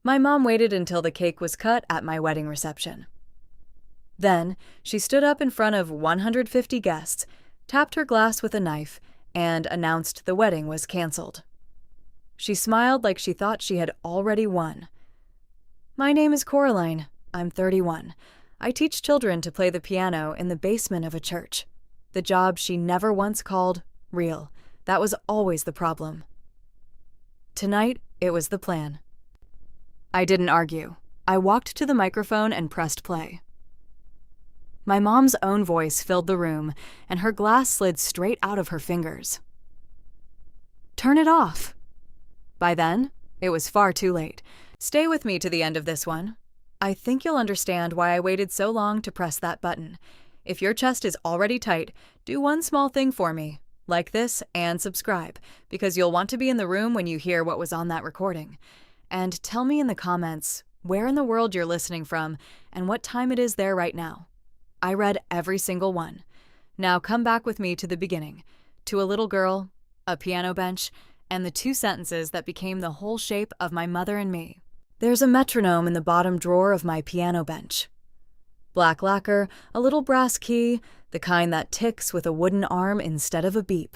My mom waited until the cake was cut at my wedding reception. Then, she stood up in front of 150 guests, tapped her glass with a knife, and announced the wedding was canceled. She smiled like she thought she had already won. My name is Coraline. I'm 31. I teach children to play the piano in the basement of a church. The job she never once called real. That was always the problem. Tonight, it was the plan. I didn't argue. I walked to the microphone and pressed play. My mom's own voice filled the room, and her glass slid straight out of her fingers. Turn it off. By then, it was far too late. Stay with me to the end of this one. I think you'll understand why I waited so long to press that button. If your chest is already tight, do one small thing for me. Like this and subscribe, because you'll want to be in the room when you hear what was on that recording. And tell me in the comments where in the world you're listening from and what time it is there right now. I read every single one. Now come back with me to the beginning, to a little girl, a piano bench, and the two sentences that became the whole shape of my mother and me. There's a metronome in the bottom drawer of my piano bench. Black lacquer, a little brass key, the kind that ticks with a wooden arm instead of a beep.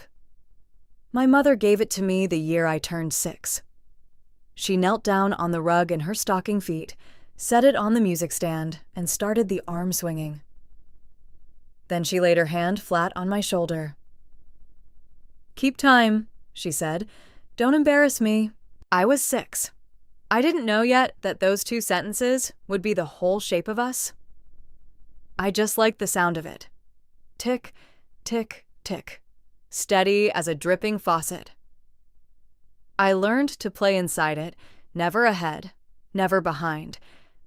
My mother gave it to me the year I turned 6. She knelt down on the rug in her stocking feet, set it on the music stand, and started the arm swinging. Then she laid her hand flat on my shoulder. "Keep time," she said. "Don't embarrass me." I was 6. I didn't know yet that those two sentences would be the whole shape of us. I just liked the sound of it. Tick, tick, tick. Steady as a dripping faucet. I learned to play inside it, never ahead, never behind,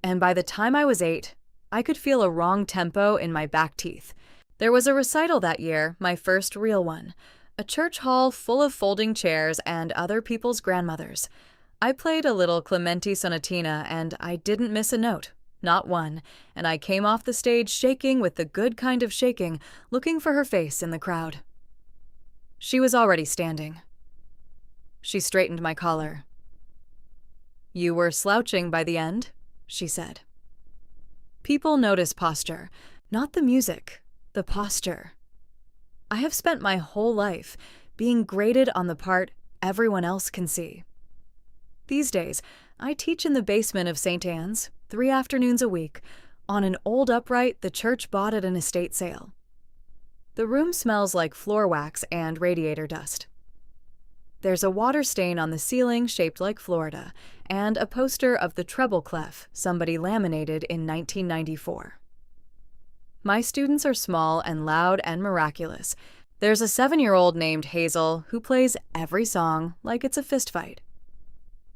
and by the time I was 8, I could feel a wrong tempo in my back teeth. There was a recital that year, my first real one, a church hall full of folding chairs and other people's grandmothers. I played a little Clementi sonatina and I didn't miss a note, not one, and I came off the stage shaking with the good kind of shaking, looking for her face in the crowd. She was already standing. She straightened my collar. "You were slouching by the end," she said. People notice posture, not the music, the posture. I have spent my whole life being graded on the part everyone else can see. These days, I teach in the basement of St. Anne's 3 afternoons a week on an old upright the church bought at an estate sale. The room smells like floor wax and radiator dust. There's a water stain on the ceiling shaped like Florida, and a poster of the treble clef somebody laminated in 1994. My students are small and loud and miraculous. There's a 7-year-old named Hazel who plays every song like it's a fist fight.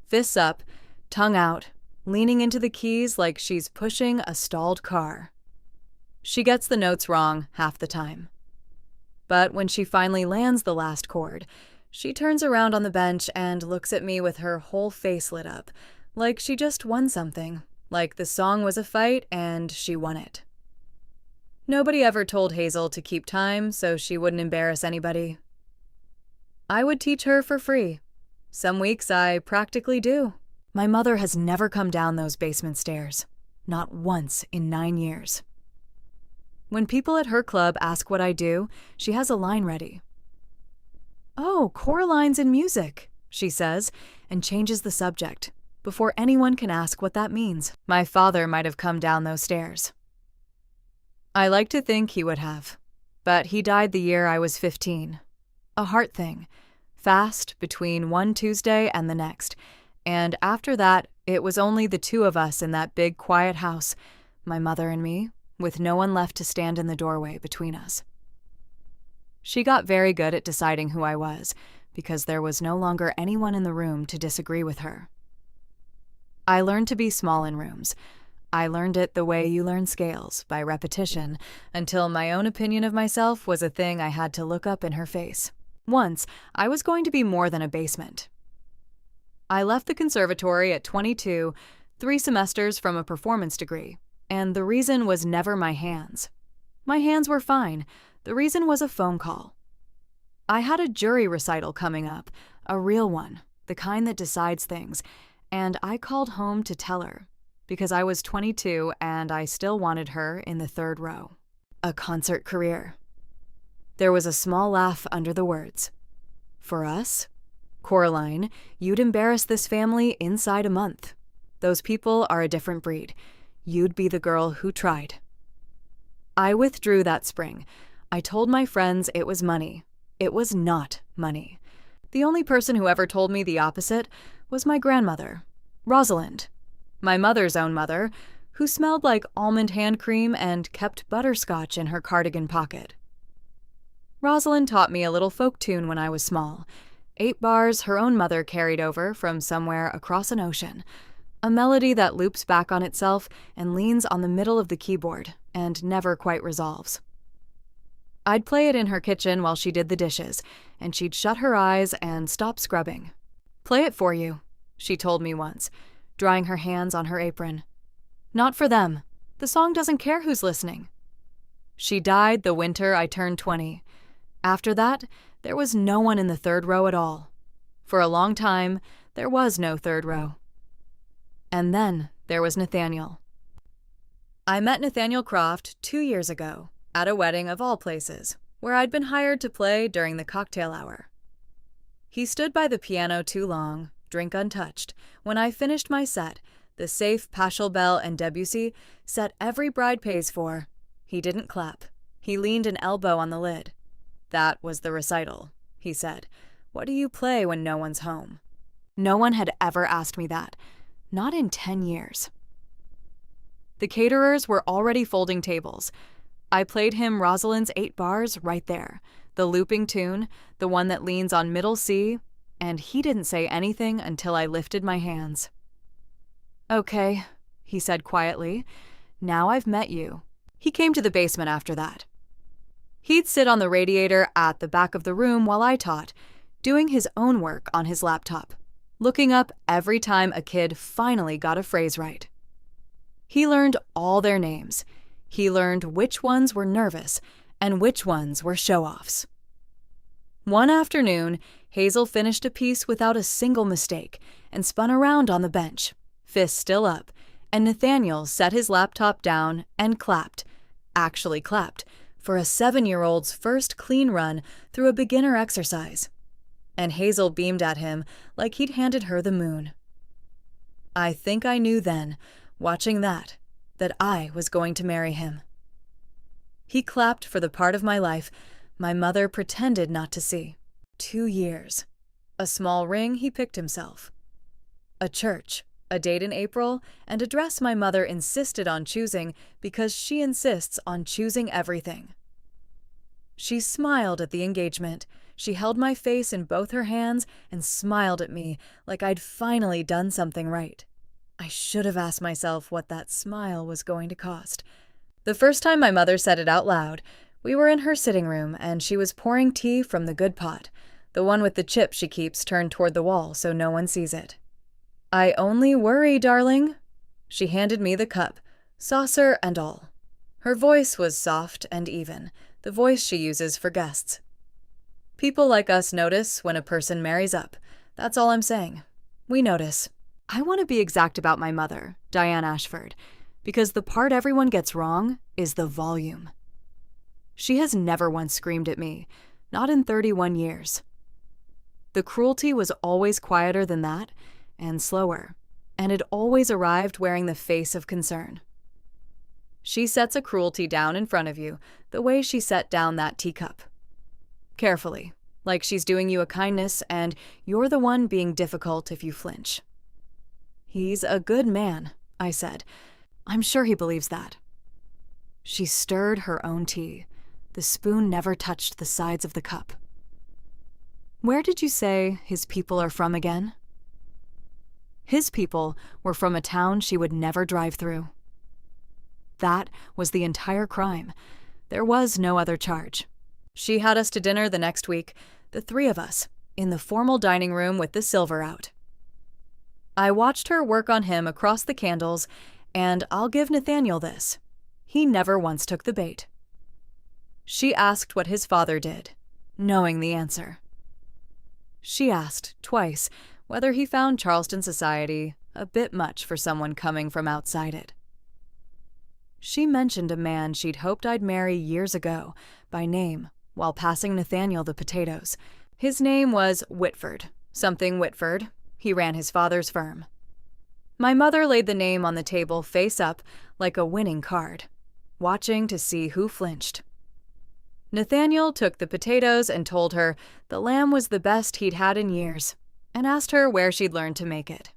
Fists up, tongue out, leaning into the keys like she's pushing a stalled car. She gets the notes wrong half the time. But when she finally lands the last chord, she turns around on the bench and looks at me with her whole face lit up, like she just won something, like the song was a fight and she won it. Nobody ever told Hazel to keep time so she wouldn't embarrass anybody. I would teach her for free. Some weeks I practically do. My mother has never come down those basement stairs. Not once in 9 years. When people at her club ask what I do, she has a line ready. "Oh, Coraline's in music," she says, and changes the subject, before anyone can ask what that means. My father might have come down those stairs. I like to think he would have, but he died the year I was 15. A heart thing, fast between one Tuesday and the next, and after that, it was only the two of us in that big quiet house, my mother and me, with no one left to stand in the doorway between us. She got very good at deciding who I was, because there was no longer anyone in the room to disagree with her. I learned to be small in rooms. I learned it the way you learn scales, by repetition, until my own opinion of myself was a thing I had to look up in her face. Once, I was going to be more than a basement. I left the conservatory at 22, 3 semesters from a performance degree, and the reason was never my hands. My hands were fine. The reason was a phone call. I had a jury recital coming up, a real one, the kind that decides things, and I called home to tell her, because I was 22 and I still wanted her in the third row. A concert career. There was a small laugh under the words. For us? Coraline, you'd embarrass this family inside a month. Those people are a different breed. You'd be the girl who tried. I withdrew that spring. I told my friends it was money. It was not money. The only person who ever told me the opposite was my grandmother, Rosalind, my mother's own mother, who smelled like almond hand cream and kept butterscotch in her cardigan pocket. Rosalind taught me a little folk tune when I was small, 8 bars her own mother carried over from somewhere across an ocean, a melody that loops back on itself and leans on the middle of the keyboard and never quite resolves. I'd play it in her kitchen while she did the dishes, and she'd shut her eyes and stop scrubbing. "Play it for you," she told me once, drying her hands on her apron. "Not for them. The song doesn't care who's listening." She died the winter I turned 20. After that, there was no one in the third row at all. For a long time, there was no third row. And then there was Nathaniel. I met Nathaniel Croft 2 years ago, at a wedding of all places, where I'd been hired to play during the cocktail hour. He stood by the piano too long, drink untouched. When I finished my set, the safe Pachelbel and Debussy, set every bride pays for. He didn't clap. He leaned an elbow on the lid. "That was the recital," he said. "What do you play when no one's home?" No one had ever asked me that. Not in 10 years. The caterers were already folding tables. I played him Rosalind's 8 bars right there, the looping tune, the one that leans on middle C, and he didn't say anything until I lifted my hands. "Okay," he said quietly. "Now I've met you." He came to the basement after that. He'd sit on the radiator at the back of the room while I taught, doing his own work on his laptop, looking up every time a kid finally got a phrase right. He learned all their names. He learned which ones were nervous and which ones were show-offs. One afternoon, Hazel finished a piece without a single mistake and spun around on the bench, fists still up, and Nathaniel set his laptop down and clapped, actually clapped, for a 7-year-old's first clean run through a beginner exercise. And Hazel beamed at him like he'd handed her the moon. I think I knew then, watching that I was going to marry him. He clapped for the part of my life my mother pretended not to see. 2 years. A small ring he picked himself. A church, a date in April, and a dress my mother insisted on choosing because she insists on choosing everything. She smiled at the engagement. She held my face in both her hands and smiled at me like I'd finally done something right. I should have asked myself what that smile was going to cost. The first time my mother said it out loud, we were in her sitting room and she was pouring tea from the good pot, the one with the chip she keeps turned toward the wall so no one sees it. "I only worry, darling." She handed me the cup, saucer and all. Her voice was soft and even, the voice she uses for guests. People like us notice when a person marries up. That's all I'm saying. We notice. I want to be exact about my mother, Diane Ashford, because the part everyone gets wrong is the volume. She has never once screamed at me, not in 31 years. The cruelty was always quieter than that, and slower, and it always arrived wearing the face of concern. She sets a cruelty down in front of you, the way she set down that teacup. Carefully, like she's doing you a kindness and you're the one being difficult if you flinch. "He's a good man," I said. I'm sure he believes that. She stirred her own tea. The spoon never touched the sides of the cup. "Where did you say his people are from again?" His people were from a town she would never drive through. That was the entire crime. There was no other charge. She had us to dinner the next week, the 3 of us, in the formal dining room with the silver out. I watched her work on him across the candles, and I'll give Nathaniel this. He never once took the bait. She asked what his father did, knowing the answer. She asked, twice, whether he found Charleston society a bit much for someone coming from outside it. She mentioned a man she'd hoped I'd marry years ago, by name, while passing Nathaniel the potatoes. His name was Whitford, something Whitford. He ran his father's firm. My mother laid the name on the table face up, like a winning card, watching to see who flinched. Nathaniel took the potatoes and told her the lamb was the best he'd had in years, and asked her where she'd learned to make it.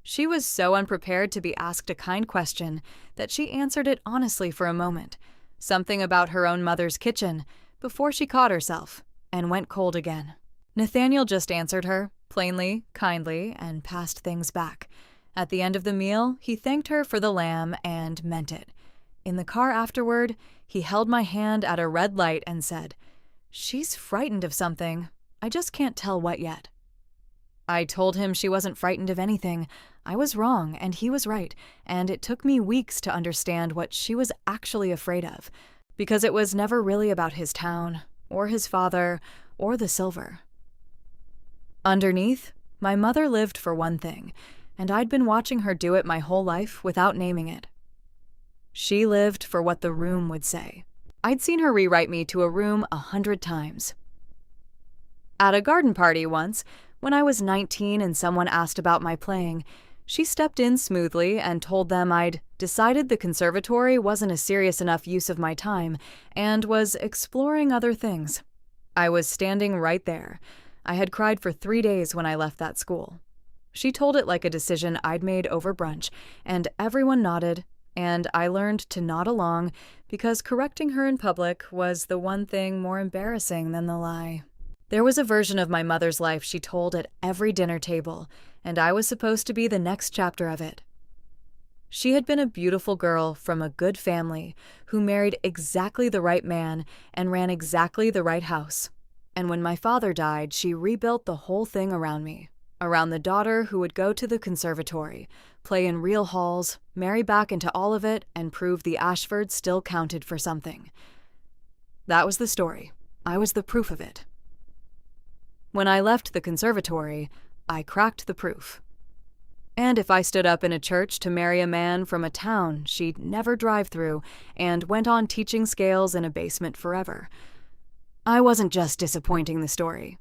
She was so unprepared to be asked a kind question that she answered it honestly for a moment, something about her own mother's kitchen, before she caught herself and went cold again. Nathaniel just answered her, plainly, kindly, and passed things back. At the end of the meal, he thanked her for the lamb and meant it. In the car afterward, he held my hand at a red light and said, "She's frightened of something. I just can't tell what yet." I told him she wasn't frightened of anything. I was wrong, and he was right, and it took me weeks to understand what she was actually afraid of, because it was never really about his town, or his father, or the silver. Underneath, my mother lived for one thing, and I'd been watching her do it my whole life without naming it. She lived for what the room would say. I'd seen her rewrite me to a room 100 times. At a garden party once, when I was 19 and someone asked about my playing, she stepped in smoothly and told them I'd decided the conservatory wasn't a serious enough use of my time and was exploring other things. I was standing right there. I had cried for 3 days when I left that school. She told it like a decision I'd made over brunch, and everyone nodded, and I learned to nod along because correcting her in public was the one thing more embarrassing than the lie. There was a version of my mother's life she told at every dinner table, and I was supposed to be the next chapter of it. She had been a beautiful girl from a good family who married exactly the right man and ran exactly the right house. And when my father died, she rebuilt the whole thing around me, around the daughter who would go to the conservatory, play in real halls, marry back into all of it, and prove the Ashfords still counted for something. That was the story. I was the proof of it. When I left the conservatory, I cracked the proof. And if I stood up in a church to marry a man from a town she'd never drive through and went on teaching scales in a basement forever, I wasn't just disappointing the story.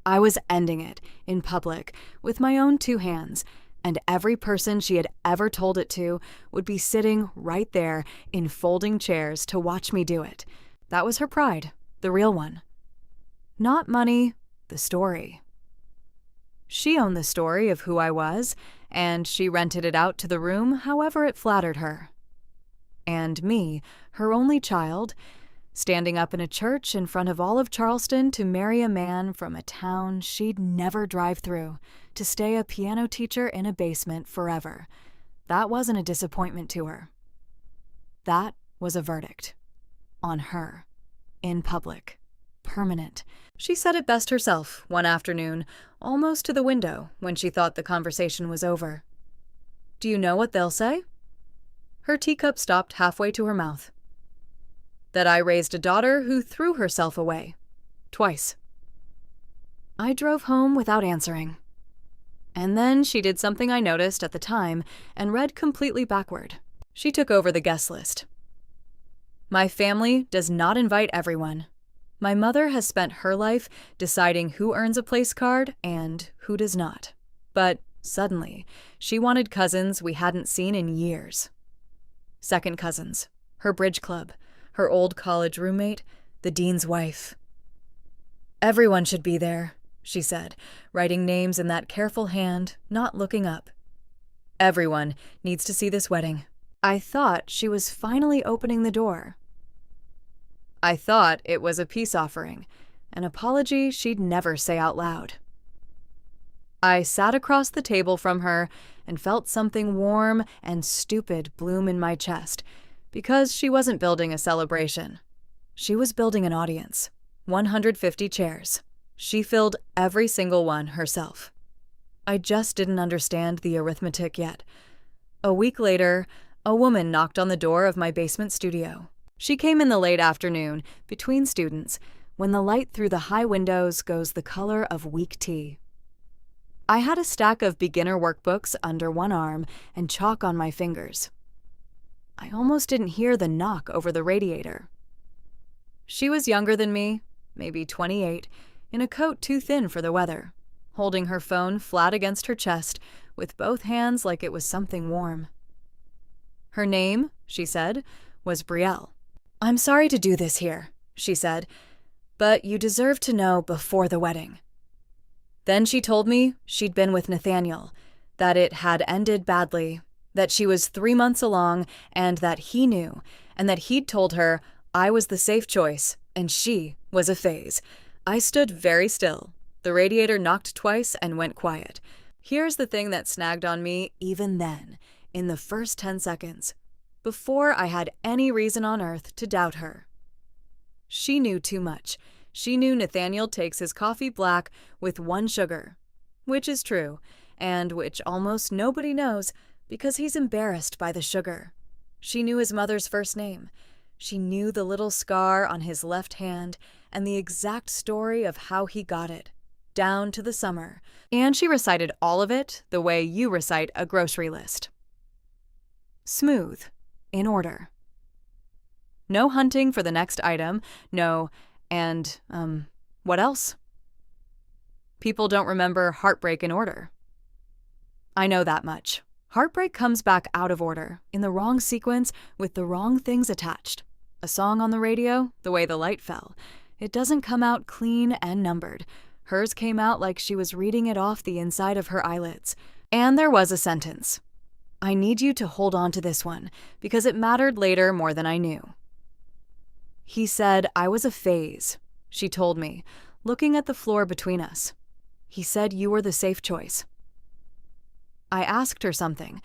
I was ending it, in public, with my own 2 hands, and every person she had ever told it to would be sitting right there in folding chairs to watch me do it. That was her pride, the real one. Not money, the story. She owned the story of who I was, and she rented it out to the room however it flattered her. And me, her only child, standing up in a church in front of all of Charleston to marry a man from a town she'd never drive through, to stay a piano teacher in a basement forever. That wasn't a disappointment to her. That was a verdict. On her. In public. Permanent. She said it best herself one afternoon, almost to the window, when she thought the conversation was over. "Do you know what they'll say?" Her teacup stopped halfway to her mouth. "That I raised a daughter who threw herself away. Twice." I drove home without answering. And then she did something I noticed at the time and read completely backward. She took over the guest list. "My family does not invite everyone. My mother has spent her life deciding who earns a place card and who does not. But suddenly, she wanted cousins we hadn't seen in years. Second cousins, her bridge club, her old college roommate, the dean's wife. Everyone should be there," she said, writing names in that careful hand, not looking up. "Everyone needs to see this wedding." I thought she was finally opening the door. I thought it was a peace offering, an apology she'd never say out loud. I sat across the table from her and felt something warm and stupid bloom in my chest, because she wasn't building a celebration. She was building an audience. 150 chairs. She filled every single one herself. I just didn't understand the arithmetic yet. A week later, a woman knocked on the door of my basement studio. She came in the late afternoon, between students, when the light through the high windows goes the color of weak tea. I had a stack of beginner workbooks under one arm and chalk on my fingers. I almost didn't hear the knock over the radiator. She was younger than me, maybe 28, in a coat too thin for the weather, holding her phone flat against her chest with both hands like it was something warm. Her name, she said, was Brielle. "I'm sorry to do this here," she said, "but you deserve to know before the wedding." Then she told me she'd been with Nathaniel, that it had ended badly, that she was 3 months along, and that he knew, and that he'd told her I was the safe choice and she was a phase. I stood very still. The radiator knocked twice and went quiet. Here's the thing that snagged on me even then, in the first 10 seconds, before I had any reason on earth to doubt her. She knew too much. She knew Nathaniel takes his coffee black with 1 sugar, which is true, and which almost nobody knows because he's embarrassed by the sugar. She knew his mother's first name. She knew the little scar on his left hand and the exact story of how he got it, down to the summer, and she recited all of it the way you recite a grocery list. Smooth, in order. No hunting for the next item, no, and, what else? People don't remember heartbreak in order. I know that much. Heartbreak comes back out of order, in the wrong sequence, with the wrong things attached. A song on the radio, the way the light fell. It doesn't come out clean and numbered. Hers came out like she was reading it off the inside of her eyelids. And there was a sentence. I need you to hold on to this one, because it mattered later more than I knew. He said I was a phase, she told me, looking at the floor between us. He said you were the safe choice. I asked her something.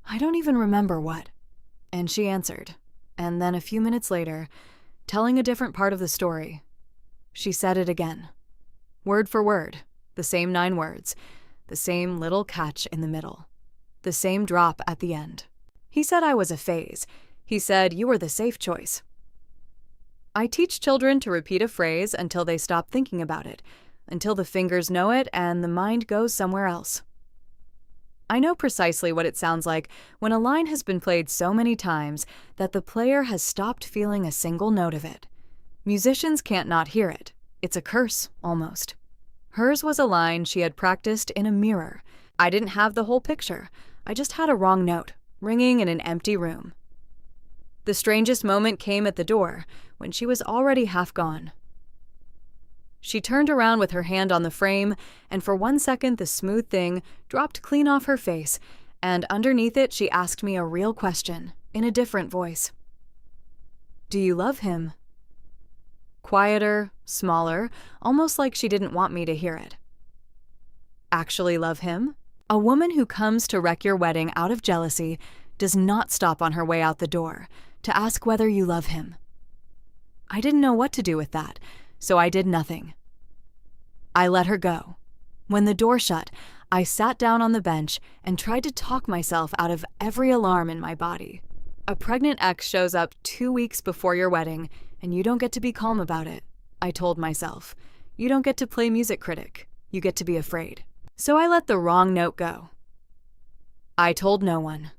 I don't even remember what. And she answered. And then a few minutes later, telling a different part of the story, she said it again. Word for word, the same 9 words, the same little catch in the middle, the same drop at the end. He said I was a phase. He said you were the safe choice. I teach children to repeat a phrase until they stop thinking about it, until the fingers know it and the mind goes somewhere else. I know precisely what it sounds like when a line has been played so many times that the player has stopped feeling a single note of it. Musicians can't not hear it. It's a curse, almost. Hers was a line she had practiced in a mirror. I didn't have the whole picture. I just had a wrong note, ringing in an empty room. The strangest moment came at the door, when she was already half gone. She turned around with her hand on the frame, and for 1 second the smooth thing dropped clean off her face, and underneath it she asked me a real question, in a different voice. Do you love him? Quieter, smaller, almost like she didn't want me to hear it. Actually love him? A woman who comes to wreck your wedding out of jealousy does not stop on her way out the door to ask whether you love him. I didn't know what to do with that, so I did nothing. I let her go. When the door shut, I sat down on the bench and tried to talk myself out of every alarm in my body. A pregnant ex shows up 2 weeks before your wedding, and you don't get to be calm about it, I told myself. You don't get to play music critic. You get to be afraid. So I let the wrong note go. I told no one.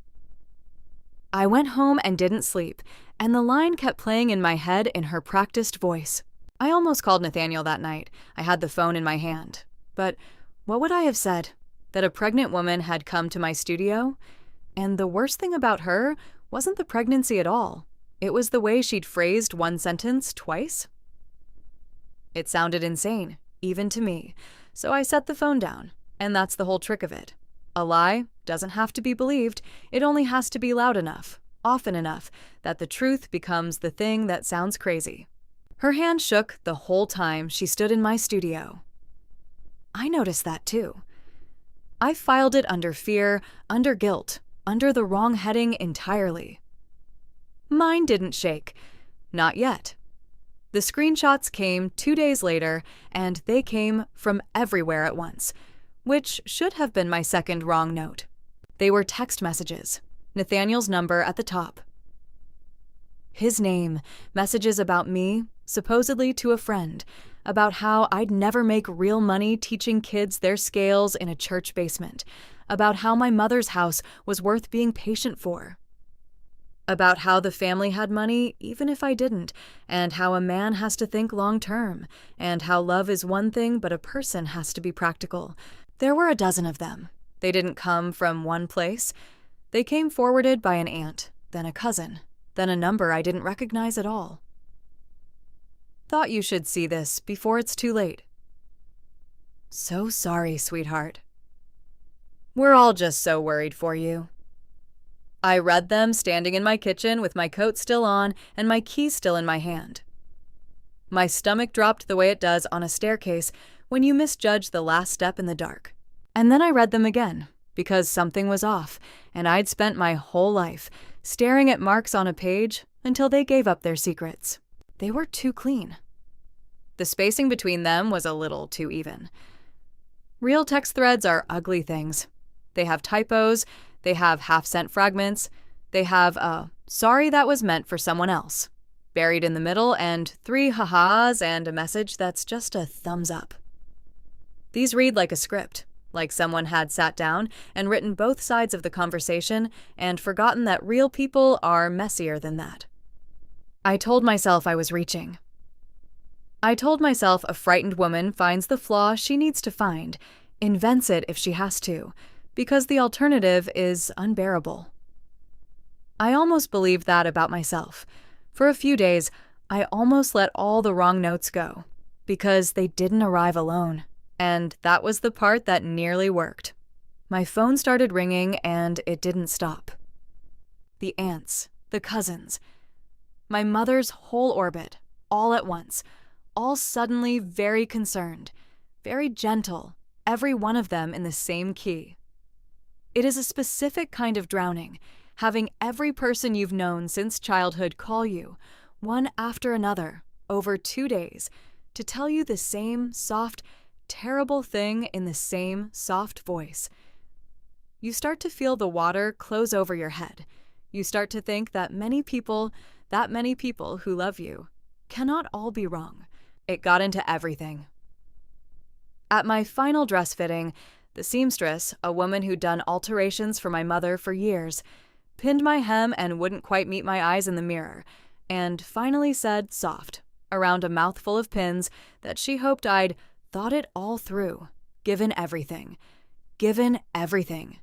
I went home and didn't sleep, and the line kept playing in my head in her practiced voice. I almost called Nathaniel that night. I had the phone in my hand. But what would I have said? That a pregnant woman had come to my studio? And the worst thing about her wasn't the pregnancy at all. It was the way she'd phrased one sentence twice. It sounded insane, even to me, so I set the phone down, and that's the whole trick of it. A lie doesn't have to be believed, it only has to be loud enough, often enough, that the truth becomes the thing that sounds crazy. Her hand shook the whole time she stood in my studio. I noticed that too. I filed it under fear, under guilt, under the wrong heading entirely. Mine didn't shake. Not yet. The screenshots came 2 days later, and they came from everywhere at once, which should have been my second wrong note. They were text messages, Nathaniel's number at the top. His name, messages about me, supposedly to a friend, about how I'd never make real money teaching kids their scales in a church basement, about how my mother's house was worth being patient for, about how the family had money even if I didn't, and how a man has to think long term, and how love is one thing but a person has to be practical. There were a dozen of them. They didn't come from one place. They came forwarded by an aunt, then a cousin, then a number I didn't recognize at all. Thought you should see this before it's too late. So sorry, sweetheart. We're all just so worried for you. I read them standing in my kitchen with my coat still on and my keys still in my hand. My stomach dropped the way it does on a staircase when you misjudge the last step in the dark. And then I read them again, because something was off, and I'd spent my whole life staring at marks on a page until they gave up their secrets. They were too clean. The spacing between them was a little too even. Real text threads are ugly things. They have typos, they have half-sent fragments, they have a "sorry that was meant for someone else" buried in the middle, and 3 ha-has and a message that's just a thumbs up. These read like a script, like someone had sat down and written both sides of the conversation and forgotten that real people are messier than that. I told myself I was reaching. I told myself a frightened woman finds the flaw she needs to find, invents it if she has to, because the alternative is unbearable. I almost believed that about myself. For a few days, I almost let all the wrong notes go, because they didn't arrive alone, and that was the part that nearly worked. My phone started ringing, and it didn't stop. The aunts, the cousins, my mother's whole orbit, all at once, all suddenly very concerned, very gentle, every one of them in the same key. It is a specific kind of drowning, having every person you've known since childhood call you, one after another, over 2 days, to tell you the same soft, terrible thing in the same soft voice. You start to feel the water close over your head. You start to think that many people who love you, cannot all be wrong. It got into everything. At my final dress fitting, the seamstress, a woman who'd done alterations for my mother for years, pinned my hem and wouldn't quite meet my eyes in the mirror, and finally said soft, around a mouthful of pins, that she hoped I'd thought it all through, given everything. Given everything.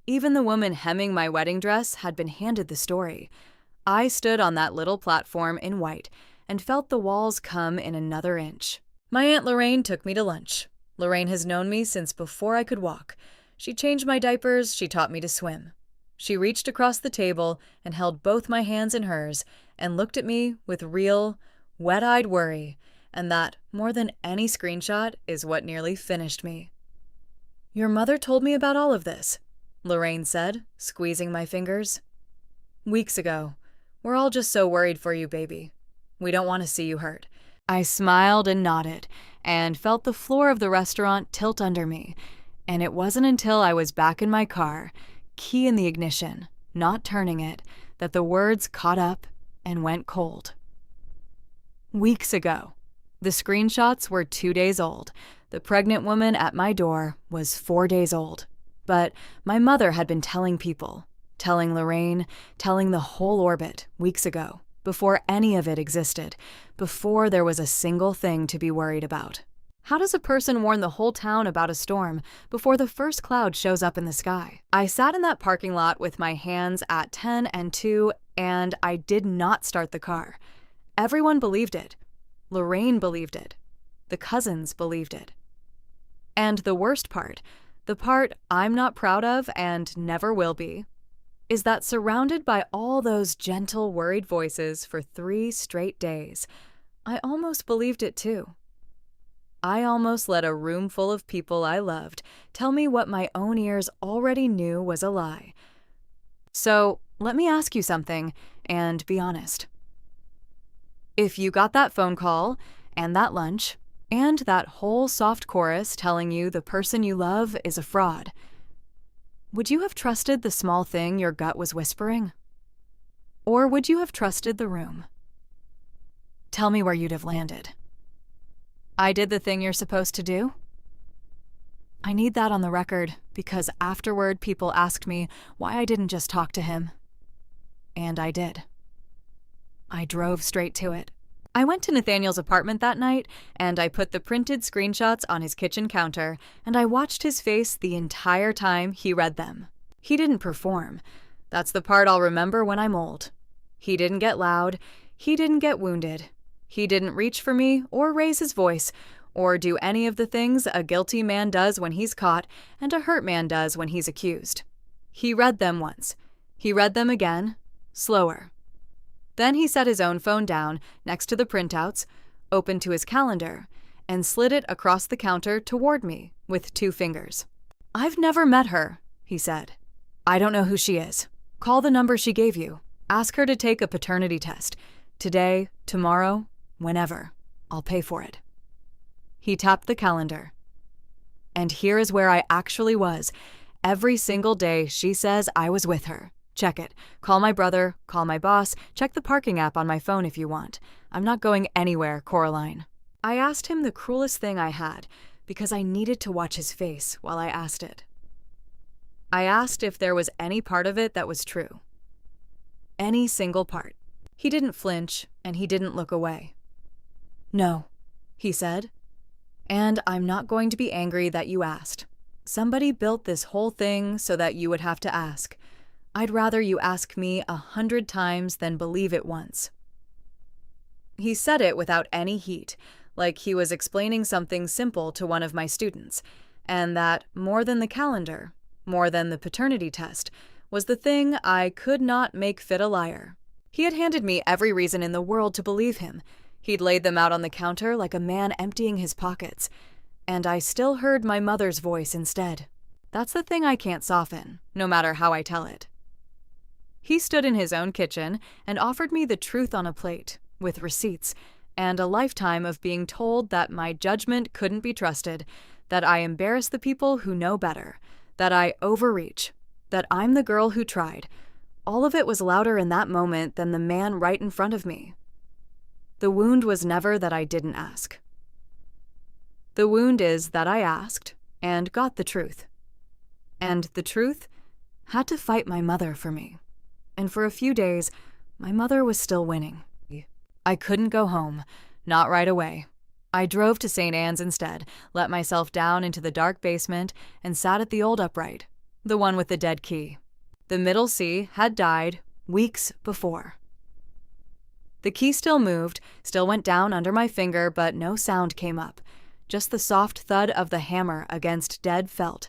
Even the woman hemming my wedding dress had been handed the story. I stood on that little platform in white and felt the walls come in another inch. My Aunt Lorraine took me to lunch. Lorraine has known me since before I could walk. She changed my diapers, she taught me to swim. She reached across the table and held both my hands in hers and looked at me with real, wet-eyed worry, and that, more than any screenshot, is what nearly finished me. "Your mother told me about all of this," Lorraine said, squeezing my fingers. "Weeks ago. We're all just so worried for you, baby. We don't want to see you hurt." I smiled and nodded, and felt the floor of the restaurant tilt under me, and it wasn't until I was back in my car, key in the ignition, not turning it, that the words caught up and went cold. Weeks ago. The screenshots were 2 days old. The pregnant woman at my door was 4 days old. But my mother had been telling people, telling Lorraine, telling the whole orbit weeks ago, before any of it existed, before there was a single thing to be worried about. How does a person warn the whole town about a storm before the first cloud shows up in the sky? I sat in that parking lot with my hands at 10 and 2, and I did not start the car. Everyone believed it. Lorraine believed it. The cousins believed it. And the worst part, the part I'm not proud of and never will be, is that surrounded by all those gentle, worried voices for 3 straight days, I almost believed it too. I almost let a room full of people I loved tell me what my own ears already knew was a lie. So, let me ask you something, and be honest. If you got that phone call, and that lunch, and that whole soft chorus telling you the person you love is a fraud, would you have trusted the small thing your gut was whispering? Or would you have trusted the room? Tell me where you'd have landed. I did the thing you're supposed to do? I need that on the record because afterward people asked me why I didn't just talk to him. And I did. I drove straight to it. I went to Nathaniel's apartment that night, and I put the printed screenshots on his kitchen counter, and I watched his face the entire time he read them. He didn't perform. That's the part I'll remember when I'm old. He didn't get loud. He didn't get wounded. He didn't reach for me or raise his voice or do any of the things a guilty man does when he's caught and a hurt man does when he's accused. He read them once. He read them again, slower. Then he set his own phone down next to the printouts, opened to his calendar, and slid it across the counter toward me with 2 fingers. "I've never met her," he said. "I don't know who she is. Call the number she gave you. Ask her to take a paternity test. Today, tomorrow, whenever. I'll pay for it." He tapped the calendar. And here is where I actually was. Every single day she says I was with her. Check it. Call my brother, call my boss, check the parking app on my phone if you want. I'm not going anywhere, Coraline. I asked him the cruelest thing I had because I needed to watch his face while I asked it. I asked if there was any part of it that was true. Any single part. He didn't flinch, and he didn't look away. "No," he said. "And I'm not going to be angry that you asked. Somebody built this whole thing so that you would have to ask. I'd rather you ask me 100 times than believe it once." He said it without any heat, like he was explaining something simple to one of my students, and that more than the calendar, more than the paternity test, was the thing I could not make fit a liar. He had handed me every reason in the world to believe him. He'd laid them out on the counter like a man emptying his pockets, and I still heard my mother's voice instead. That's the thing I can't soften, no matter how I tell it. He stood in his own kitchen and offered me the truth on a plate, with receipts, and a lifetime of being told that my judgment couldn't be trusted, that I embarrass the people who know better, that I overreach, that I'm the girl who tried. All of it was louder in that moment than the man right in front of me. The wound was never that I didn't ask. The wound is that I asked and got the truth. And the truth had to fight my mother for me. And for a few days, my mother was still winning. I couldn't go home, not right away. I drove to St. Anne's instead, let myself down into the dark basement, and sat at the old upright, the one with the dead key. The middle C had died weeks before. The key still moved, still went down under my finger, but no sound came up, just the soft thud of the hammer against dead felt.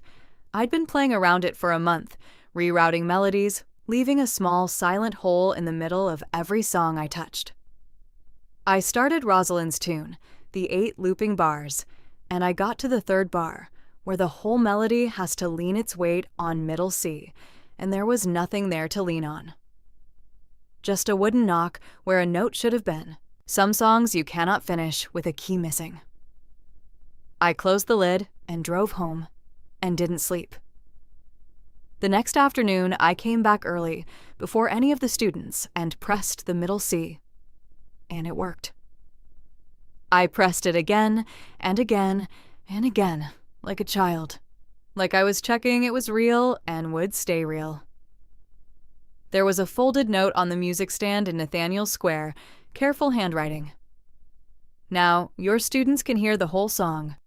I'd been playing around it for a month, rerouting melodies, leaving a small, silent hole in the middle of every song I touched. I started Rosalind's tune, the 8 looping bars, and I got to the 3rd bar, where the whole melody has to lean its weight on middle C, and there was nothing there to lean on. Just a wooden knock where a note should have been. Some songs you cannot finish with a key missing. I closed the lid and drove home, and didn't sleep. The next afternoon, I came back early, before any of the students, and pressed the middle C. And it worked. I pressed it again, and again, and again, like a child. Like I was checking it was real and would stay real. There was a folded note on the music stand in Nathaniel Square, careful handwriting. "Now, your students can hear the whole song.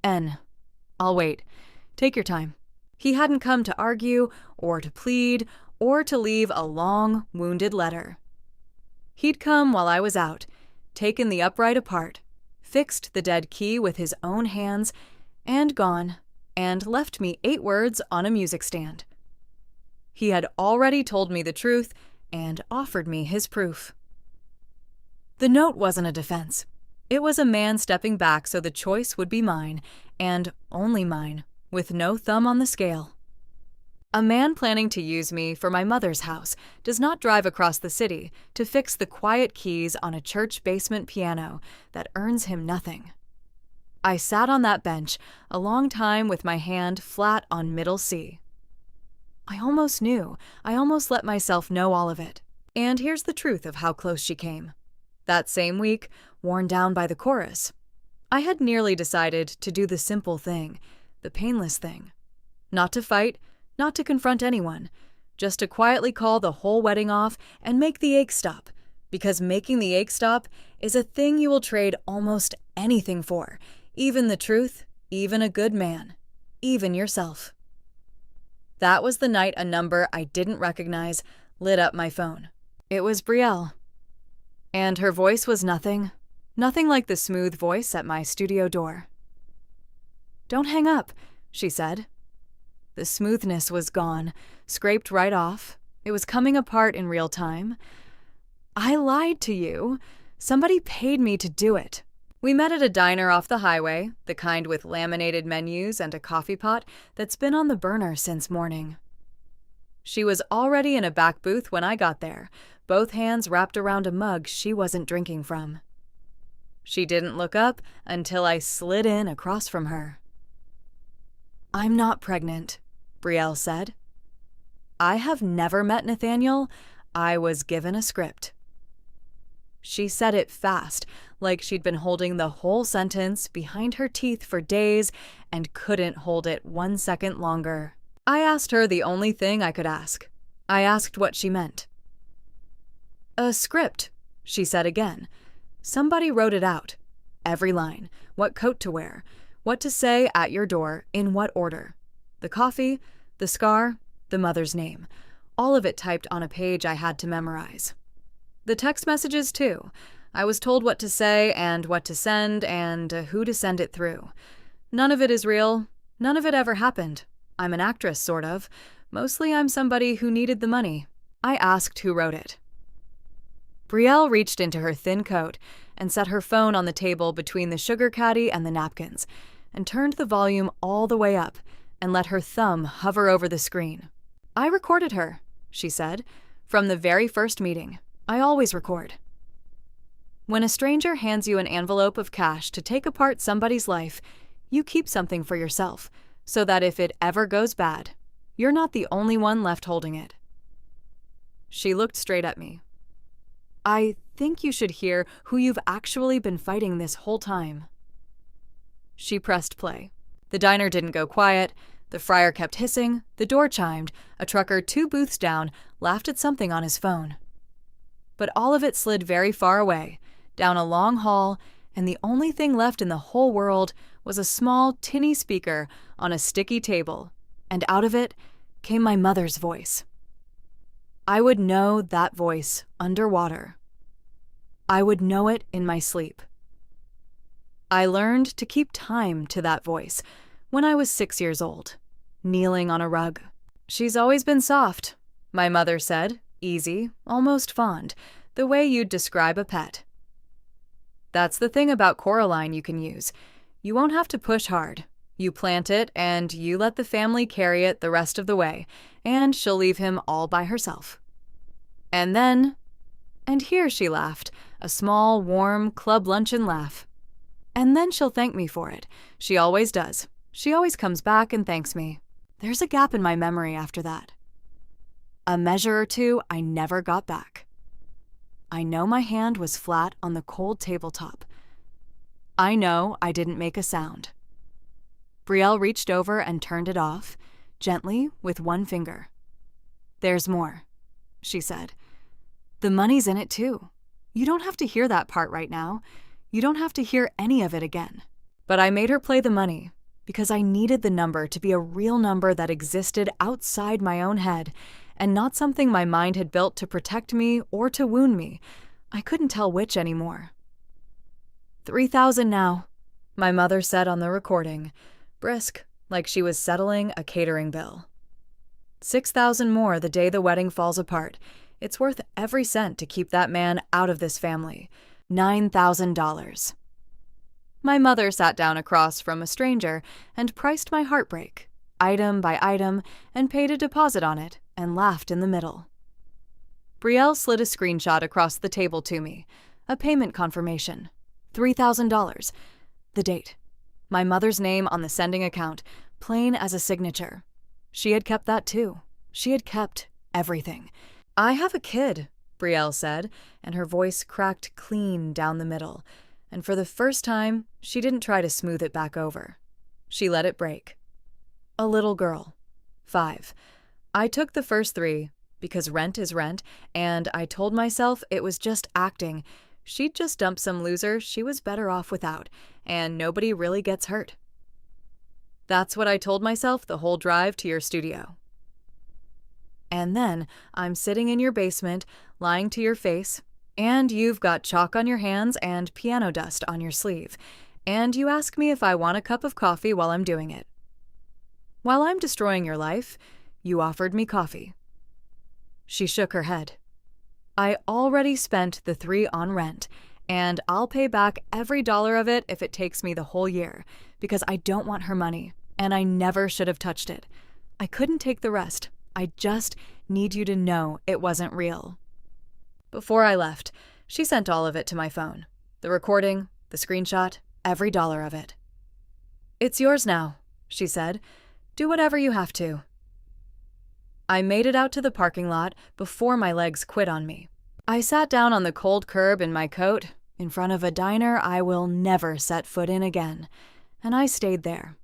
N. I'll wait. Take your time." He hadn't come to argue, or to plead, or to leave a long, wounded letter. He'd come while I was out, taken the upright apart, fixed the dead key with his own hands, and gone, and left me 8 words on a music stand. He had already told me the truth and offered me his proof. The note wasn't a defense. It was a man stepping back so the choice would be mine, and only mine, with no thumb on the scale. A man planning to use me for my mother's house does not drive across the city to fix the quiet keys on a church basement piano that earns him nothing. I sat on that bench a long time with my hand flat on middle C. I almost knew. I almost let myself know all of it. And here's the truth of how close she came. That same week, worn down by the chorus, I had nearly decided to do the simple thing, the painless thing. Not to fight, not to confront anyone, just to quietly call the whole wedding off and make the ache stop, because making the ache stop is a thing you will trade almost anything for, even the truth, even a good man, even yourself. That was the night a number I didn't recognize lit up my phone. It was Brielle. And her voice was nothing like the smooth voice at my studio door. "Don't hang up," she said. The smoothness was gone, scraped right off. It was coming apart in real time. "I lied to you. Somebody paid me to do it." We met at a diner off the highway, the kind with laminated menus and a coffee pot that's been on the burner since morning. She was already in a back booth when I got there, both hands wrapped around a mug she wasn't drinking from. She didn't look up until I slid in across from her. "I'm not pregnant," Brielle said. I have never met Nathaniel. I was given a script. She said it fast, like she'd been holding the whole sentence behind her teeth for days and couldn't hold it 1 second longer. I asked her the only thing I could ask. I asked what she meant. "A script," she said again. "Somebody wrote it out. Every line, what coat to wear, what to say at your door, in what order. The coffee, the scar, the mother's name. All of it typed on a page I had to memorize. The text messages, too. I was told what to say and what to send and who to send it through. None of it is real. None of it ever happened. I'm an actress, sort of. Mostly I'm somebody who needed the money. I asked who wrote it." Brielle reached into her thin coat and set her phone on the table between the sugar caddy and the napkins, and turned the volume all the way up and let her thumb hover over the screen. "I recorded her," she said, "from the very first meeting. I always record." When a stranger hands you an envelope of cash to take apart somebody's life, you keep something for yourself, so that if it ever goes bad, you're not the only one left holding it. She looked straight at me. "I think you should hear who you've actually been fighting this whole time." She pressed play. The diner didn't go quiet. The fryer kept hissing. The door chimed. A trucker 2 booths down laughed at something on his phone. But all of it slid very far away, down a long hall, and the only thing left in the whole world was a small, tinny speaker on a sticky table, and out of it came my mother's voice. I would know that voice underwater. I would know it in my sleep. I learned to keep time to that voice when I was 6 years old, kneeling on a rug. "She's always been soft," my mother said, easy, almost fond, the way you'd describe a pet. "That's the thing about Coraline you can use. You won't have to push hard. You plant it, and you let the family carry it the rest of the way, and she'll leave him all by herself. And then," and here she laughed, a small, warm, club luncheon laugh, "and then she'll thank me for it. She always does. She always comes back and thanks me." There's a gap in my memory after that. A measure or two I never got back. I know my hand was flat on the cold tabletop. I know I didn't make a sound. Brielle reached over and turned it off, gently, with one finger. "There's more," she said. "The money's in it, too. You don't have to hear that part right now. You don't have to hear any of it again." But I made her play the money, because I needed the number to be a real number that existed outside my own head, and not something my mind had built to protect me or to wound me. I couldn't tell which anymore. "$3,000 now," my mother said on the recording, brisk, like she was settling a catering bill. "$6,000 more the day the wedding falls apart. It's worth every cent to keep that man out of this family. $9,000. My mother sat down across from a stranger and priced my heartbreak, item by item, and paid a deposit on it, and laughed in the middle. Brielle slid a screenshot across the table to me, a payment confirmation. $3,000. The date. My mother's name on the sending account, plain as a signature. She had kept that too. She had kept everything. "I have a kid," Brielle said, and her voice cracked clean down the middle. and for the first time, she didn't try to smooth it back over. She let it break. A little girl. 5. I took the first 3, because rent is rent, and I told myself it was just acting. She'd just dumped some loser she was better off without, and nobody really gets hurt. That's what I told myself the whole drive to your studio. And then I'm sitting in your basement, lying to your face, and you've got chalk on your hands and piano dust on your sleeve, and you ask me if I want a cup of coffee while I'm doing it. While I'm destroying your life, you offered me coffee. She shook her head. I already spent the 3 on rent, and I'll pay back every dollar of it if it takes me the whole year, because I don't want her money, and I never should have touched it. I couldn't take the rest. I just need you to know it wasn't real. Before I left, she sent all of it to my phone. The recording, the screenshot, every dollar of it. It's yours now, she said. Do whatever you have to. I made it out to the parking lot before my legs quit on me. I sat down on the cold curb in my coat, in front of a diner I will never set foot in again, and I stayed there.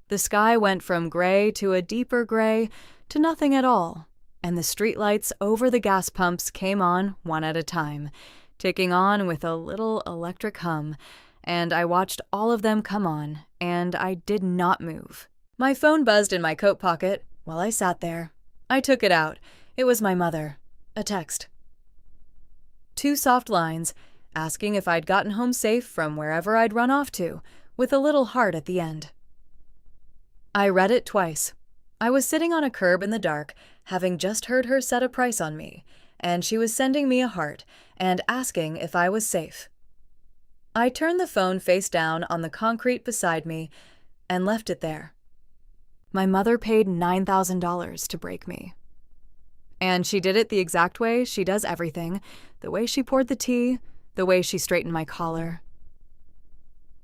The sky went from gray to a deeper gray to nothing at all, and the streetlights over the gas pumps came on one at a time, ticking on with a little electric hum, and I watched all of them come on, and I did not move. My phone buzzed in my coat pocket while I sat there. I took it out. It was my mother. A text. 2 soft lines, asking if I'd gotten home safe from wherever I'd run off to, with a little heart at the end. I read it twice. I was sitting on a curb in the dark, having just heard her set a price on me, and she was sending me a heart and asking if I was safe. I turned the phone face down on the concrete beside me and left it there. My mother paid $9,000 to break me. And she did it the exact way she does everything, the way she poured the tea, the way she straightened my collar.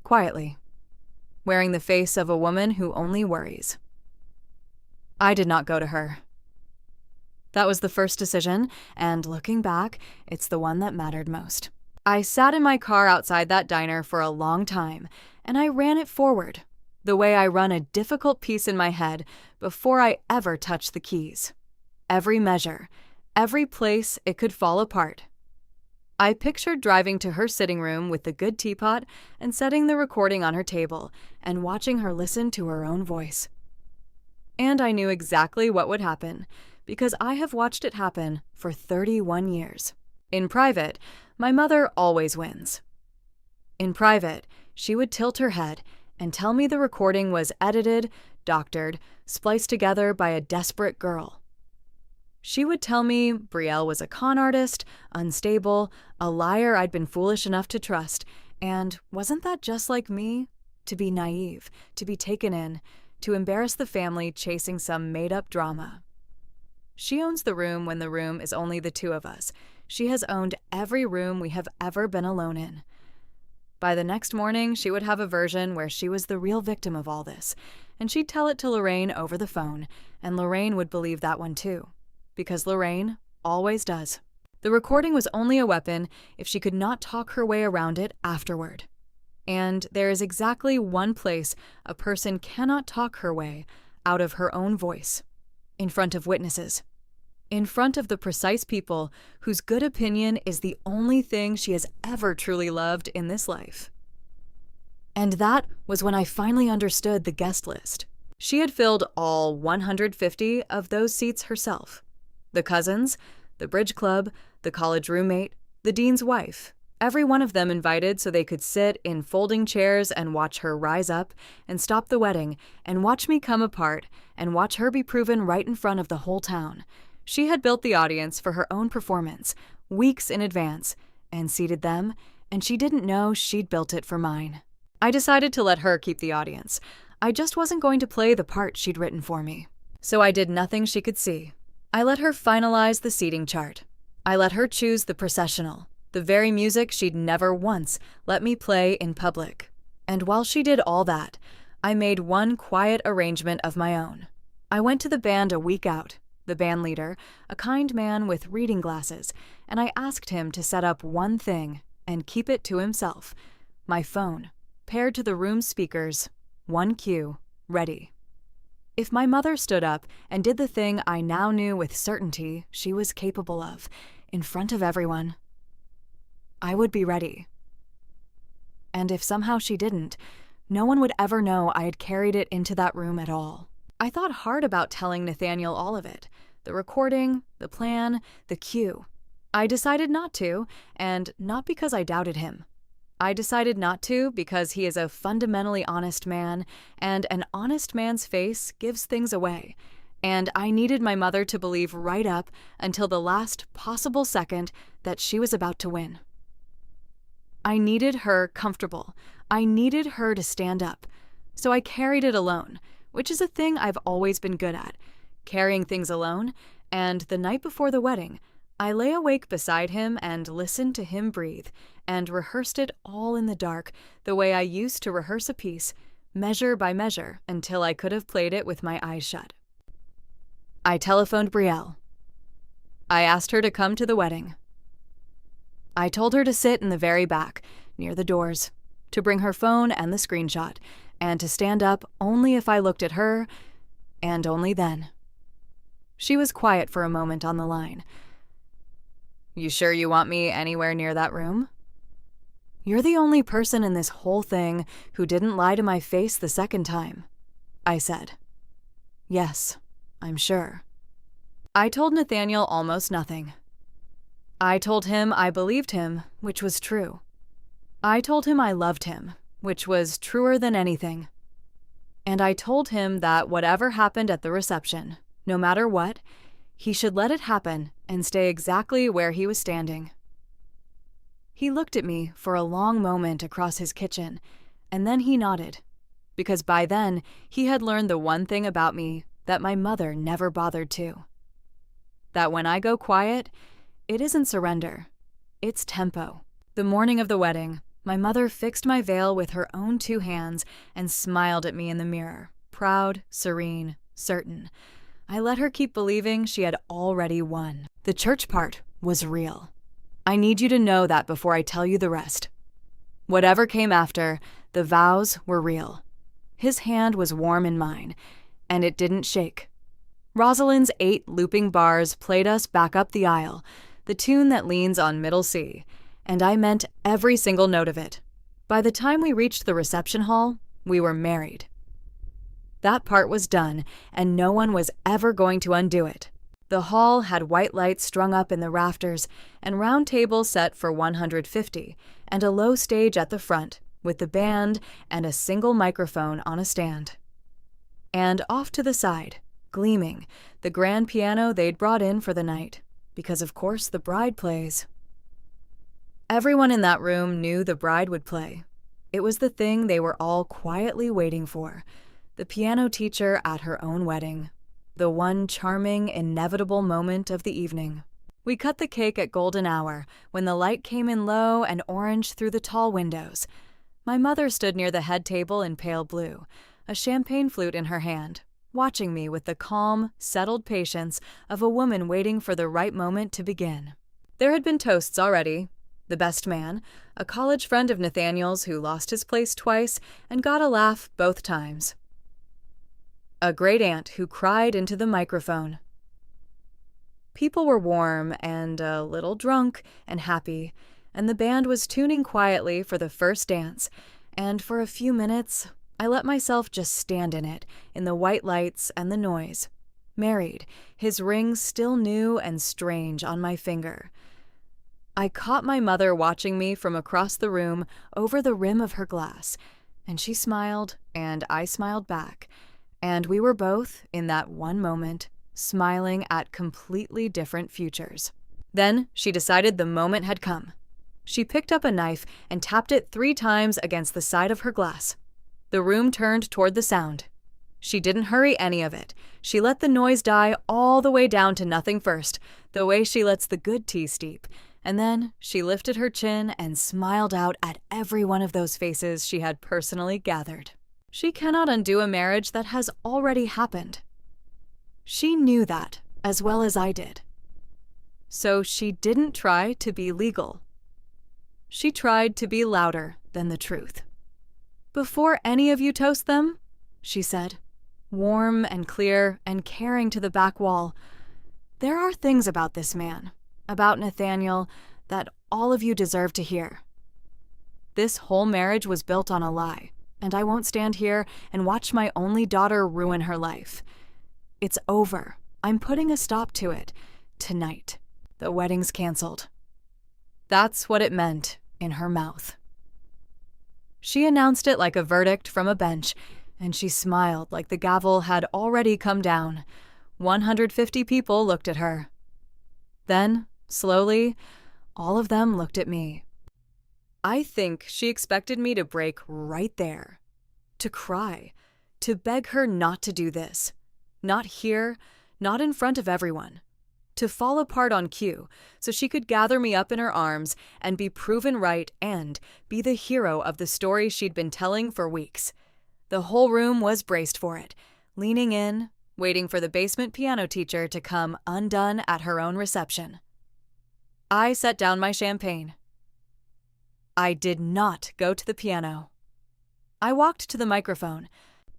Quietly, wearing the face of a woman who only worries. I did not go to her. That was the first decision, and looking back, it's the one that mattered most. I sat in my car outside that diner for a long time, and I ran it forward, the way I run a difficult piece in my head before I ever touch the keys. Every measure, every place it could fall apart. I pictured driving to her sitting room with the good teapot and setting the recording on her table and watching her listen to her own voice. And I knew exactly what would happen, because I have watched it happen for 31 years. In private, my mother always wins. In private, she would tilt her head and tell me the recording was edited, doctored, spliced together by a desperate girl. She would tell me Brielle was a con artist, unstable, a liar I'd been foolish enough to trust, and wasn't that just like me? To be naive, to be taken in, to embarrass the family chasing some made-up drama. She owns the room when the room is only the 2 of us. She has owned every room we have ever been alone in. By the next morning, she would have a version where she was the real victim of all this, and she'd tell it to Lorraine over the phone, and Lorraine would believe that one too, because Lorraine always does. The recording was only a weapon if she could not talk her way around it afterward. And there is exactly one place a person cannot talk her way out of her own voice: in front of witnesses. In front of the precise people whose good opinion is the only thing she has ever truly loved in this life. And that was when I finally understood the guest list. She had filled all 150 of those seats herself. The cousins, the bridge club, the college roommate, the dean's wife, every one of them invited so they could sit in folding chairs and watch her rise up and stop the wedding and watch me come apart and watch her be proven right in front of the whole town. She had built the audience for her own performance, weeks in advance, and seated them, and she didn't know she'd built it for mine. I decided to let her keep the audience. I just wasn't going to play the part she'd written for me. So I did nothing she could see. I let her finalize the seating chart. I let her choose the processional, the very music she'd never once let me play in public. And while she did all that, I made one quiet arrangement of my own. I went to the band a week out. The band leader, a kind man with reading glasses, and I asked him to set up one thing and keep it to himself. my phone, paired to the room's speakers, one cue, ready. If my mother stood up and did the thing I now knew with certainty she was capable of, in front of everyone, I would be ready. And if somehow she didn't, no one would ever know I had carried it into that room at all. I thought hard about telling Nathaniel all of it, the recording, the plan, the cue. I decided not to, and not because I doubted him. I decided not to because he is a fundamentally honest man, and an honest man's face gives things away, and I needed my mother to believe right up until the last possible second that she was about to win. I needed her comfortable. I needed her to stand up. So I carried it alone, which is a thing I've always been good at, carrying things alone, and the night before the wedding, I lay awake beside him and listened to him breathe, and rehearsed it all in the dark, the way I used to rehearse a piece, measure by measure, until I could have played it with my eyes shut. I telephoned Brielle. I asked her to come to the wedding. I told her to sit in the very back, near the doors, to bring her phone and the screenshot, and to stand up only if I looked at her, and only then. She was quiet for a moment on the line. "You sure you want me anywhere near that room?" "You're the only person in this whole thing who didn't lie to my face the second time," I said. "Yes, I'm sure." I told Nathaniel almost nothing. I told him I believed him, which was true. I told him I loved him, which was truer than anything. And I told him that whatever happened at the reception, no matter what, he should let it happen and stay exactly where he was standing. He looked at me for a long moment across his kitchen, and then he nodded, because by then he had learned the one thing about me that my mother never bothered to. That when I go quiet, it isn't surrender, it's tempo. The morning of the wedding, my mother fixed my veil with her own 2 hands and smiled at me in the mirror, proud, serene, certain. I let her keep believing she had already won. The church part was real. I need you to know that before I tell you the rest. Whatever came after, the vows were real. His hand was warm in mine, and it didn't shake. Rosalind's 8 looping bars played us back up the aisle, the tune that leans on middle C, and I meant every single note of it. By the time we reached the reception hall, we were married. That part was done, and no one was ever going to undo it. The hall had white lights strung up in the rafters, and round tables set for 150, and a low stage at the front, with the band and a single microphone on a stand. And off to the side, gleaming, the grand piano they'd brought in for the night, because of course the bride plays. Everyone in that room knew the bride would play. It was the thing they were all quietly waiting for, the piano teacher at her own wedding, the one charming, inevitable moment of the evening. We cut the cake at golden hour, when the light came in low and orange through the tall windows. My mother stood near the head table in pale blue, a champagne flute in her hand, watching me with the calm, settled patience of a woman waiting for the right moment to begin. There had been toasts already. The best man, a college friend of Nathaniel's who lost his place twice and got a laugh both times. A great aunt who cried into the microphone. People were warm and a little drunk and happy, and the band was tuning quietly for the first dance, and for a few minutes, I let myself just stand in it, in the white lights and the noise. Married, his ring still new and strange on my finger. I caught my mother watching me from across the room over the rim of her glass, and she smiled, and I smiled back, and we were both, in that one moment, smiling at completely different futures. Then she decided the moment had come. She picked up a knife and tapped it 3 times against the side of her glass. The room turned toward the sound. She didn't hurry any of it. She let the noise die all the way down to nothing first, the way she lets the good tea steep, and then she lifted her chin and smiled out at every one of those faces she had personally gathered. She cannot undo a marriage that has already happened. She knew that as well as I did. So she didn't try to be legal. She tried to be louder than the truth. "Before any of you toast them," she said, warm and clear and caring to the back wall, "there are things about this man, about Nathaniel, that all of you deserve to hear. This whole marriage was built on a lie, and I won't stand here and watch my only daughter ruin her life. It's over. I'm putting a stop to it. Tonight. The wedding's canceled." That's what it meant in her mouth. She announced it like a verdict from a bench, and she smiled like the gavel had already come down. 150 people looked at her. Then, slowly, all of them looked at me. I think she expected me to break right there, to cry, to beg her not to do this, not here, not in front of everyone, to fall apart on cue so she could gather me up in her arms and be proven right and be the hero of the story she'd been telling for weeks. The whole room was braced for it, leaning in, waiting for the basement piano teacher to come undone at her own reception. I set down my champagne. I did not go to the piano. I walked to the microphone.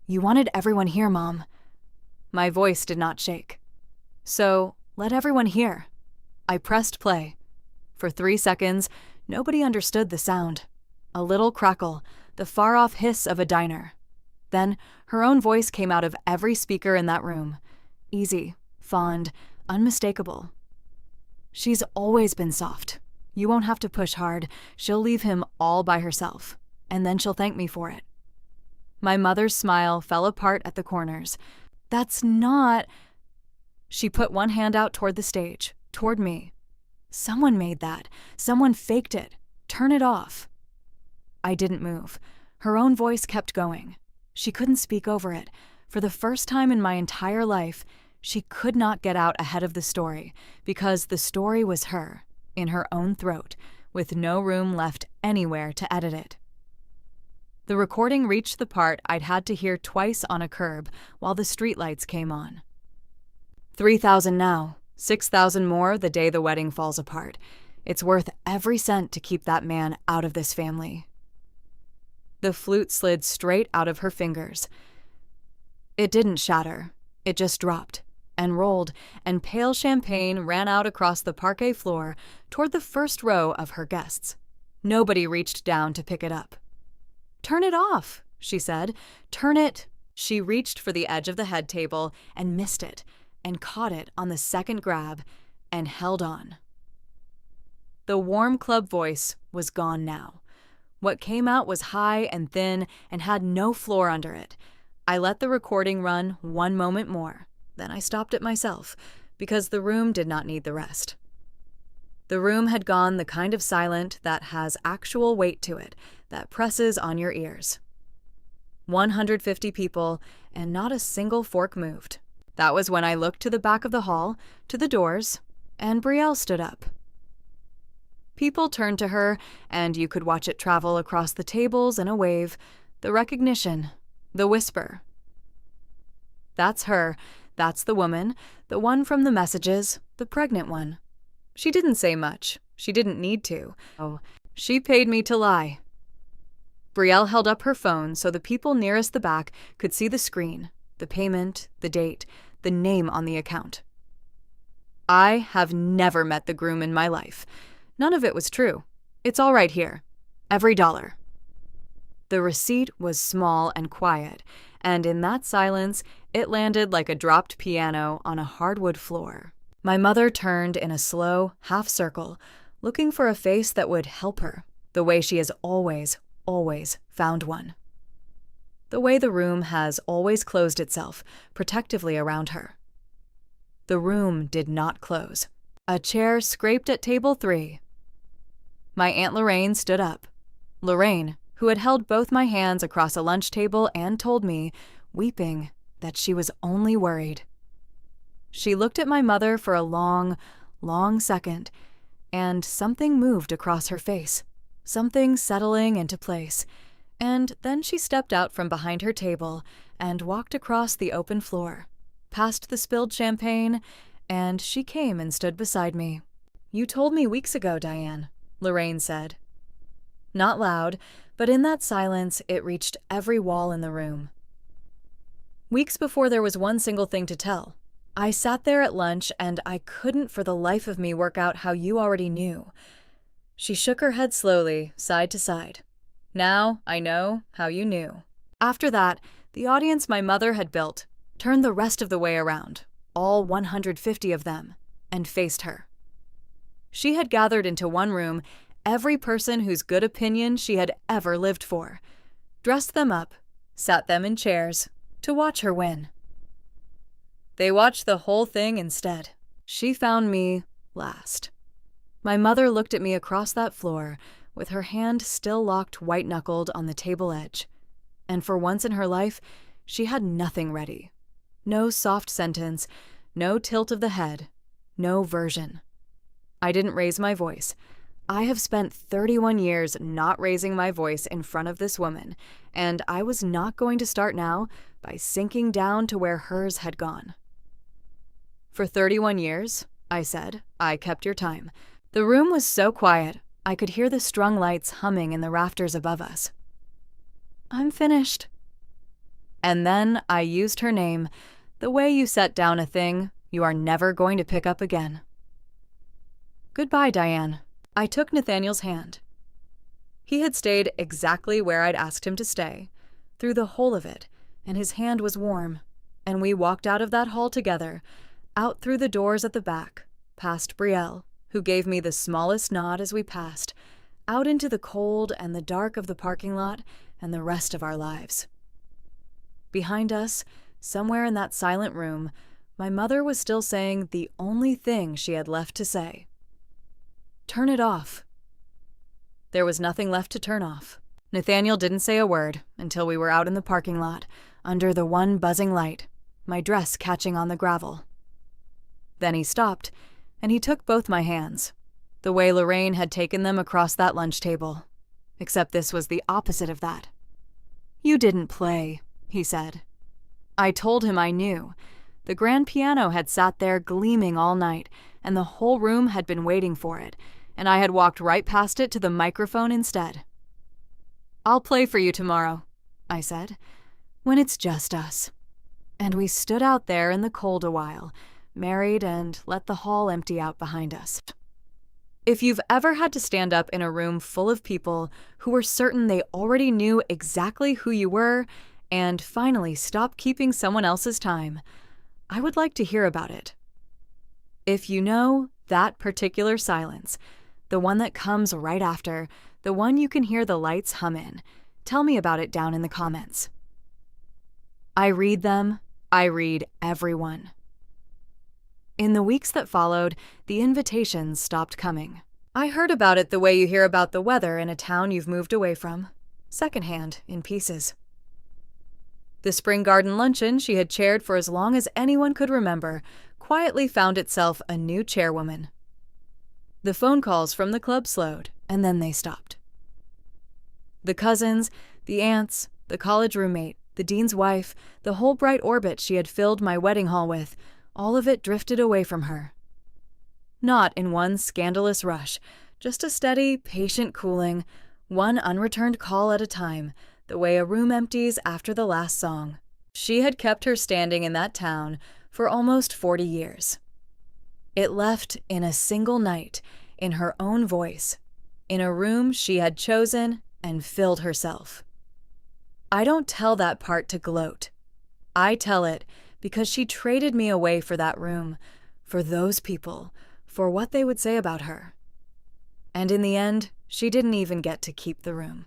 "You wanted everyone here, Mom." My voice did not shake. "So, let everyone hear." I pressed play. For 3 seconds, nobody understood the sound. A little crackle, the far-off hiss of a diner. Then, her own voice came out of every speaker in that room. Easy, fond, unmistakable. "She's always been soft. You won't have to push hard. She'll leave him all by herself, and then she'll thank me for it." My mother's smile fell apart at the corners. "That's not—" She put one hand out toward the stage, toward me. "Someone made that. Someone faked it. Turn it off." I didn't move. Her own voice kept going. She couldn't speak over it. For the first time in my entire life, she could not get out ahead of the story, because the story was her, in her own throat, with no room left anywhere to edit it. The recording reached the part I'd had to hear twice on a curb while the streetlights came on. 3,000 now, 6,000 more the day the wedding falls apart. It's worth every cent to keep that man out of this family. The flute slid straight out of her fingers. It didn't shatter. It just dropped and rolled, and pale champagne ran out across the parquet floor toward the first row of her guests. Nobody reached down to pick it up. "Turn it off," she said. "Turn it." She reached for the edge of the head table and missed it, and caught it on the second grab, and held on. The warm club voice was gone now. What came out was high and thin and had no floor under it. I let the recording run one moment more. Then I stopped it myself, because the room did not need the rest. The room had gone the kind of silent that has actual weight to it, that presses on your ears. 150 people, and not a single fork moved. That was when I looked to the back of the hall, to the doors, and Brielle stood up. People turned to her, and you could watch it travel across the tables in a wave, the recognition, the whisper. "That's her. That's the woman, the one from the messages, the pregnant one." She didn't say much. She didn't need to. Oh, she paid me to lie. Brielle held up her phone so the people nearest the back could see the screen, the payment, the date, the name on the account. I have never met the groom in my life. None of it was true. It's all right here. Every dollar. The receipt was small and quiet, and in that silence, it landed like a dropped piano on a hardwood floor. My mother turned in a slow half circle, looking for a face that would help her, the way she has always found one. The way the room has always closed itself, protectively around her. The room did not close. A chair scraped at table 3. My Aunt Lorraine stood up. Lorraine, who had held both my hands across a lunch table and told me, weeping, that she was only worried. She looked at my mother for a long second, and something moved across her face, something settling into place, and then she stepped out from behind her table and walked across the open floor, past the spilled champagne, and she came and stood beside me. "You told me weeks ago, Diane," Lorraine said. Not loud, but in that silence, it reached every wall in the room. Weeks before there was one single thing to tell. I sat there at lunch and I couldn't for the life of me work out how you already knew. She shook her head slowly, side to side. Now I know how you knew. After that, the audience my mother had built turned the rest of the way around, all 150 of them, and faced her. She had gathered into one room every person whose good opinion she had ever lived for, dressed them up, sat them in chairs, to watch her win. They watched the whole thing instead. She found me last. My mother looked at me across that floor, with her hand still locked white-knuckled on the table edge. And for once in her life, she had nothing ready. No soft sentence, no tilt of the head, no version. I didn't raise my voice. I have spent 31 years not raising my voice in front of this woman, and I was not going to start now by sinking down to where hers had gone. For 31 years, I said, I kept your time. The room was so quiet, I could hear the strung lights humming in the rafters above us. I'm finished. And then I used her name, the way you set down a thing you are never going to pick up again. Goodbye, Diane. I took Nathaniel's hand. He had stayed exactly where I'd asked him to stay, through the whole of it, and his hand was warm, and we walked out of that hall together, out through the doors at the back, past Brielle, who gave me the smallest nod as we passed, out into the cold and the dark of the parking lot and the rest of our lives. Behind us, somewhere in that silent room, my mother was still saying the only thing she had left to say. Turn it off. There was nothing left to turn off. Nathaniel didn't say a word until we were out in the parking lot, under the one buzzing light, my dress catching on the gravel. Then he stopped, and he took both my hands, the way Lorraine had taken them across that lunch table. Except this was the opposite of that. You didn't play, he said. I told him I knew. The grand piano had sat there gleaming all night, and the whole room had been waiting for it, and I had walked right past it to the microphone instead. I'll play for you tomorrow, I said, when it's just us. And we stood out there in the cold a while, married, and let the hall empty out behind us. If you've ever had to stand up in a room full of people who were certain they already knew exactly who you were and finally stop keeping someone else's time, I would like to hear about it. If you know that particular silence, the one that comes right after, the one you can hear the lights hum in, tell me about it down in the comments. I read them. I read everyone. In the weeks that followed, the invitations stopped coming. I heard about it the way you hear about the weather in a town you've moved away from, secondhand, in pieces. The spring garden luncheon she had chaired for as long as anyone could remember quietly found itself a new chairwoman. The phone calls from the club slowed, and then they stopped. The cousins, the aunts, the college roommate, the dean's wife, the whole bright orbit she had filled my wedding hall with, all of it drifted away from her. Not in one scandalous rush, just a steady, patient cooling, one unreturned call at a time, the way a room empties after the last song. She had kept her standing in that town for almost 40 years. It left in a single night, in her own voice, in a room she had chosen and filled herself. I don't tell that part to gloat. I tell it because she traded me away for that room, for those people, for what they would say about her. And in the end, she didn't even get to keep the room.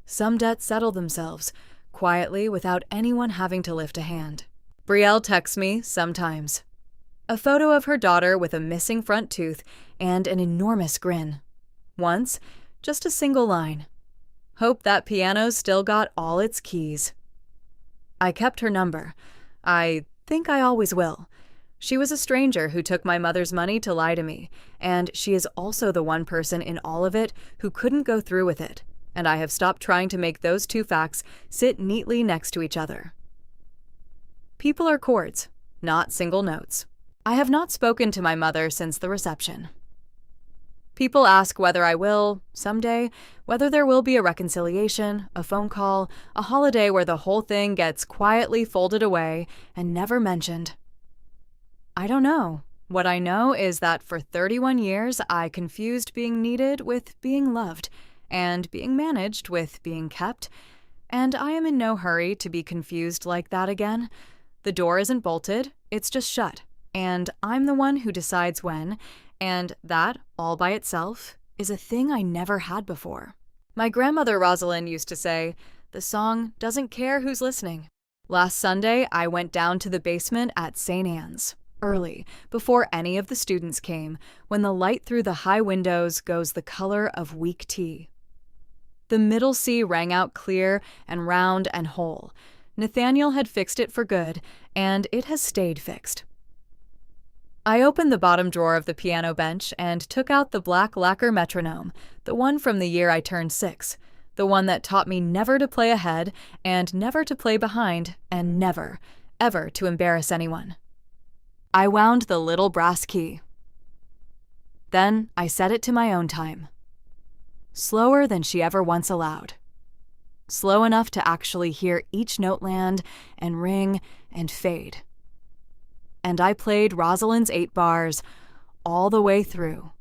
Some debts settled themselves, quietly, without anyone having to lift a hand. Brielle texts me sometimes. A photo of her daughter with a missing front tooth and an enormous grin. Once, just a single line. Hope that piano's still got all its keys. I kept her number. I think I always will. She was a stranger who took my mother's money to lie to me, and she is also the one person in all of it who couldn't go through with it, and I have stopped trying to make those two facts sit neatly next to each other. People are chords, not single notes. I have not spoken to my mother since the reception. People ask whether I will, someday, whether there will be a reconciliation, a phone call, a holiday where the whole thing gets quietly folded away and never mentioned. I don't know. What I know is that for 31 years, I confused being needed with being loved, and being managed with being kept, and I am in no hurry to be confused like that again. The door isn't bolted, it's just shut, and I'm the one who decides when, and that, all by itself, is a thing I never had before. My grandmother Rosalind used to say, "The song doesn't care who's listening." Last Sunday, I went down to the basement at St. Anne's, early, before any of the students came, when the light through the high windows goes the color of weak tea. The middle C rang out clear and round and whole. Nathaniel had fixed it for good, and it has stayed fixed. I opened the bottom drawer of the piano bench and took out the black lacquer metronome, the one from the year I turned 6, the one that taught me never to play ahead and never to play behind and never, ever to embarrass anyone. I wound the little brass key. Then I set it to my own time. Slower than she ever once allowed. Slow enough to actually hear each note land and ring and fade. And I played Rosalind's 8 bars all the way through.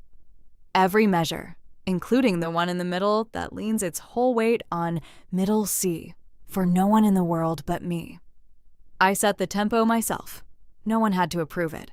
Every measure, including the one in the middle that leans its whole weight on middle C, for no one in the world but me. I set the tempo myself. No one had to approve it.